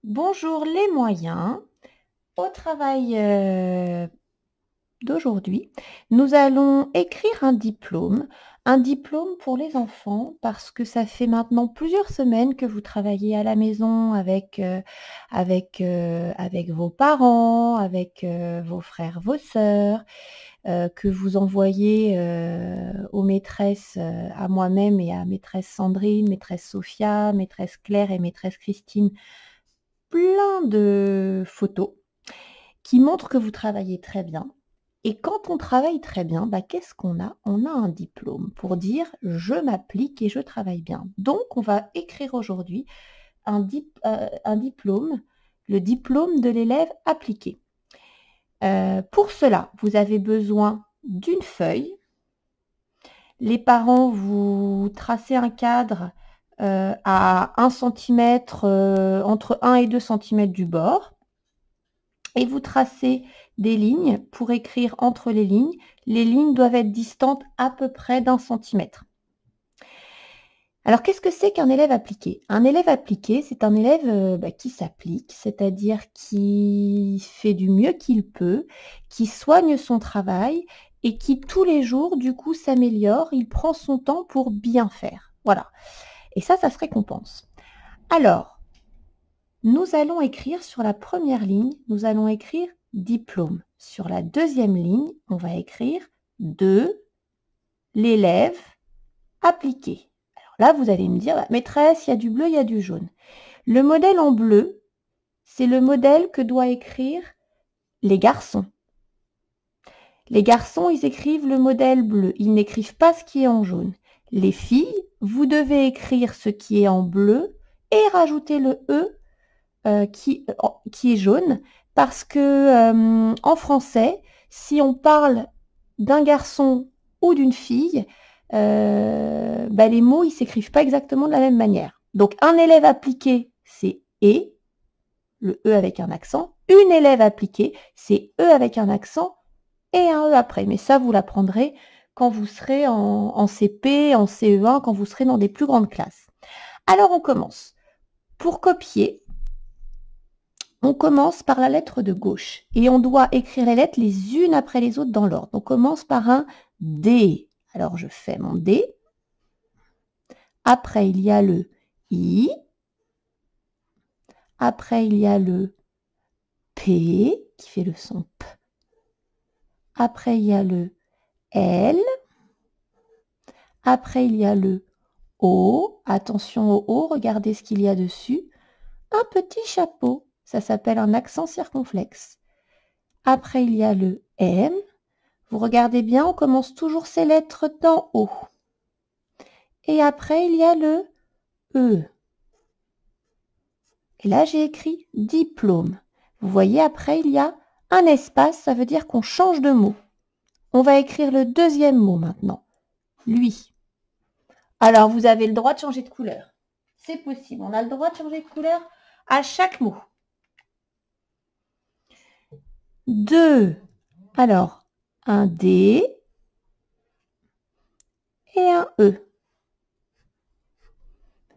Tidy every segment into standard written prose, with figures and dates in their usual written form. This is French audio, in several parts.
Bonjour les moyens. Au travail d'aujourd'hui, nous allons écrire un diplôme pour les enfants parce que ça fait maintenant plusieurs semaines que vous travaillez à la maison avec vos parents, avec vos frères, vos sœurs, que vous envoyez aux maîtresses, à moi-même et à maîtresse Sandrine, maîtresse Sophia, maîtresse Claire et maîtresse Christine, plein de photos qui montrent que vous travaillez très bien. Et quand on travaille très bien, qu'est-ce qu'on a? On a un diplôme pour dire je m'applique et je travaille bien. Donc, on va écrire aujourd'hui un diplôme, le diplôme de l'élève appliqué. Pour cela, vous avez besoin d'une feuille. Les parents, vous tracez un cadre à 1 cm, entre 1 et 2 cm du bord. Et vous tracez des lignes pour écrire entre les lignes. Les lignes doivent être distantes à peu près d'1 centimètre. Alors, qu'est-ce que c'est qu'un élève appliqué? Un élève appliqué, c'est un élève qui s'applique, c'est-à-dire qui fait du mieux qu'il peut, qui soigne son travail et qui, tous les jours, du coup, s'améliore. Il prend son temps pour bien faire. Voilà. Et ça se récompense. Alors, nous allons écrire sur la première ligne, nous allons écrire diplôme. Sur la deuxième ligne, on va écrire de l'élève appliqué. Alors là, vous allez me dire, maîtresse, il y a du bleu, il y a du jaune. Le modèle en bleu, c'est le modèle que doivent écrire les garçons. Les garçons, ils écrivent le modèle bleu, ils n'écrivent pas ce qui est en jaune. Les filles, vous devez écrire ce qui est en bleu et rajouter le E qui est jaune, parce que en français, si on parle d'un garçon ou d'une fille, les mots, ils s'écrivent pas exactement de la même manière. Donc, un élève appliqué, c'est « et », le « e » avec un accent. Une élève appliquée, c'est « e » avec un accent et un « e » après. Mais ça, vous l'apprendrez quand vous serez en CP, en CE1, quand vous serez dans des plus grandes classes. Alors, on commence. Pour copier, on commence par la lettre de gauche et on doit écrire les lettres les unes après les autres dans l'ordre. On commence par un D. Alors, je fais mon D. Après, il y a le I. Après, il y a le P qui fait le son P. Après, il y a le L. Après, il y a le O. Attention au O, regardez ce qu'il y a dessus. Un petit chapeau. Ça s'appelle un accent circonflexe. Après, il y a le M. Vous regardez bien, on commence toujours ces lettres d'en haut. Et après, il y a le E. Et là, j'ai écrit diplôme. Vous voyez, après, il y a un espace, ça veut dire qu'on change de mot. On va écrire le deuxième mot maintenant. Lui. Alors, vous avez le droit de changer de couleur. C'est possible. On a le droit de changer de couleur à chaque mot. Deux. Alors, un D et un E.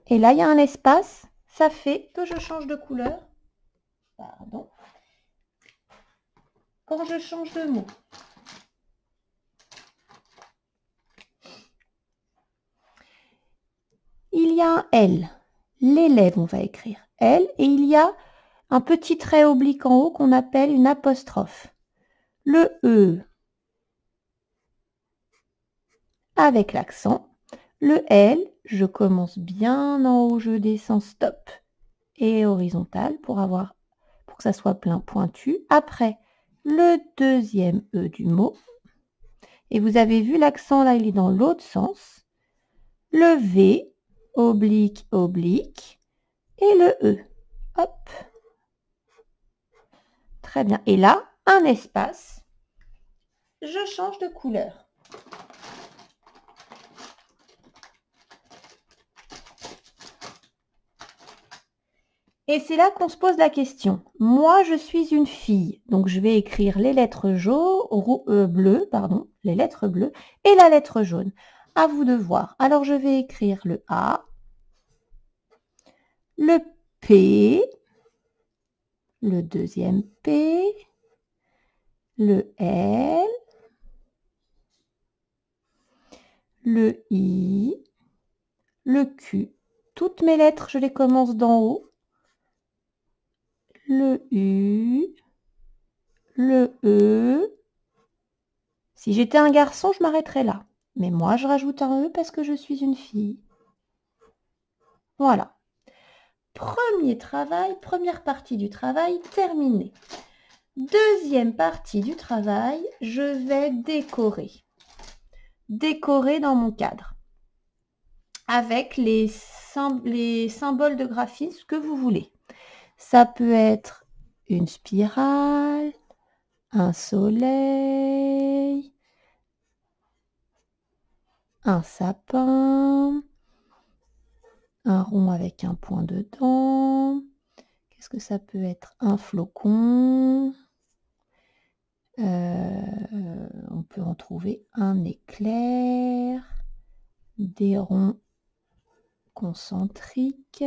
Et là, il y a un espace. Ça fait que je change de couleur. Pardon. Quand je change de mot. Il y a un L. L'élève, on va écrire L. Et il y a un petit trait oblique en haut qu'on appelle une apostrophe. Le E avec l'accent. Le L, je commence bien en haut, je descends stop et horizontal pour que ça soit plein pointu. Après, le deuxième E du mot. Et vous avez vu l'accent là, il est dans l'autre sens. Le V, oblique, oblique. Et le E. Hop. Très bien. Et là, un espace. Je change de couleur. Et c'est là qu'on se pose la question. Moi, je suis une fille, donc je vais écrire les lettres bleues, les lettres bleues et la lettre jaune. À vous de voir. Alors, je vais écrire le A, le P, le deuxième P, le L, le I, le Q. Toutes mes lettres, je les commence d'en haut. Le U, le E. Si j'étais un garçon, je m'arrêterais là. Mais moi, je rajoute un E parce que je suis une fille. Voilà. Premier travail, première partie du travail terminée. Deuxième partie du travail, je vais décorer. Décorer dans mon cadre. Avec les symboles de graphisme que vous voulez. Ça peut être une spirale, un soleil, un sapin, un rond avec un point dedans. Qu'est-ce que ça peut être? Un flocon. On peut en trouver un éclair, des ronds concentriques.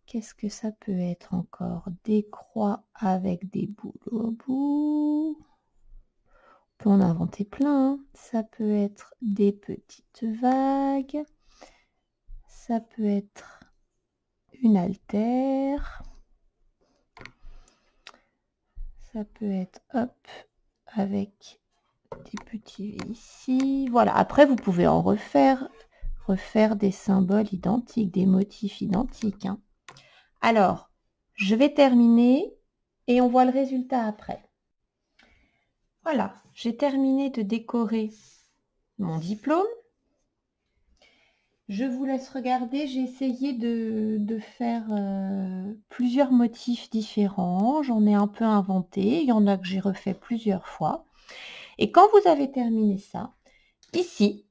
Qu'est-ce que ça peut être encore? Des croix avec des boules au bout. On peut en inventer plein. Hein. Ça peut être des petites vagues. Ça peut être une altère. Ça peut être, hop, avec des petits V ici. Voilà, après vous pouvez en refaire des symboles identiques, des motifs identiques. Hein. Alors, je vais terminer et on voit le résultat après. Voilà, j'ai terminé de décorer mon diplôme. Je vous laisse regarder, j'ai essayé de faire plusieurs motifs différents. J'en ai un peu inventé, il y en a que j'ai refait plusieurs fois. Et quand vous avez terminé ça, ici,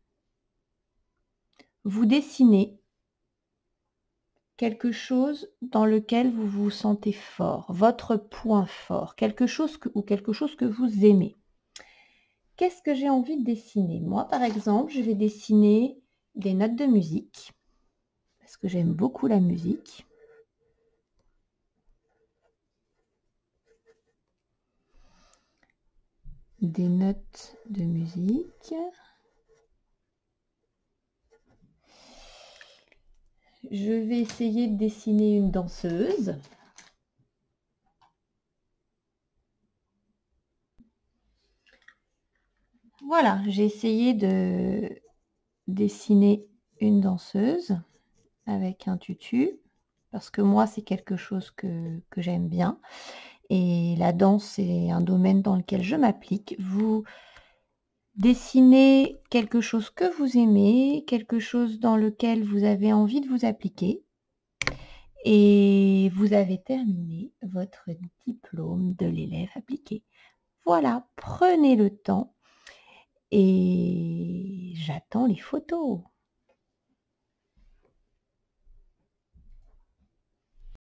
vous dessinez quelque chose dans lequel vous vous sentez fort, votre point fort, quelque chose que vous aimez. Qu'est-ce que j'ai envie de dessiner? Moi, par exemple, je vais dessiner des notes de musique, parce que j'aime beaucoup la musique. Des notes de musique. Je vais essayer de dessiner une danseuse. Voilà, j'ai essayé de dessiner une danseuse avec un tutu, parce que moi, c'est quelque chose que j'aime bien. Et la danse, c'est un domaine dans lequel je m'applique. Vous dessinez quelque chose que vous aimez, quelque chose dans lequel vous avez envie de vous appliquer. Et vous avez terminé votre diplôme de l'élève appliqué. Voilà, prenez le temps et j'attends les photos.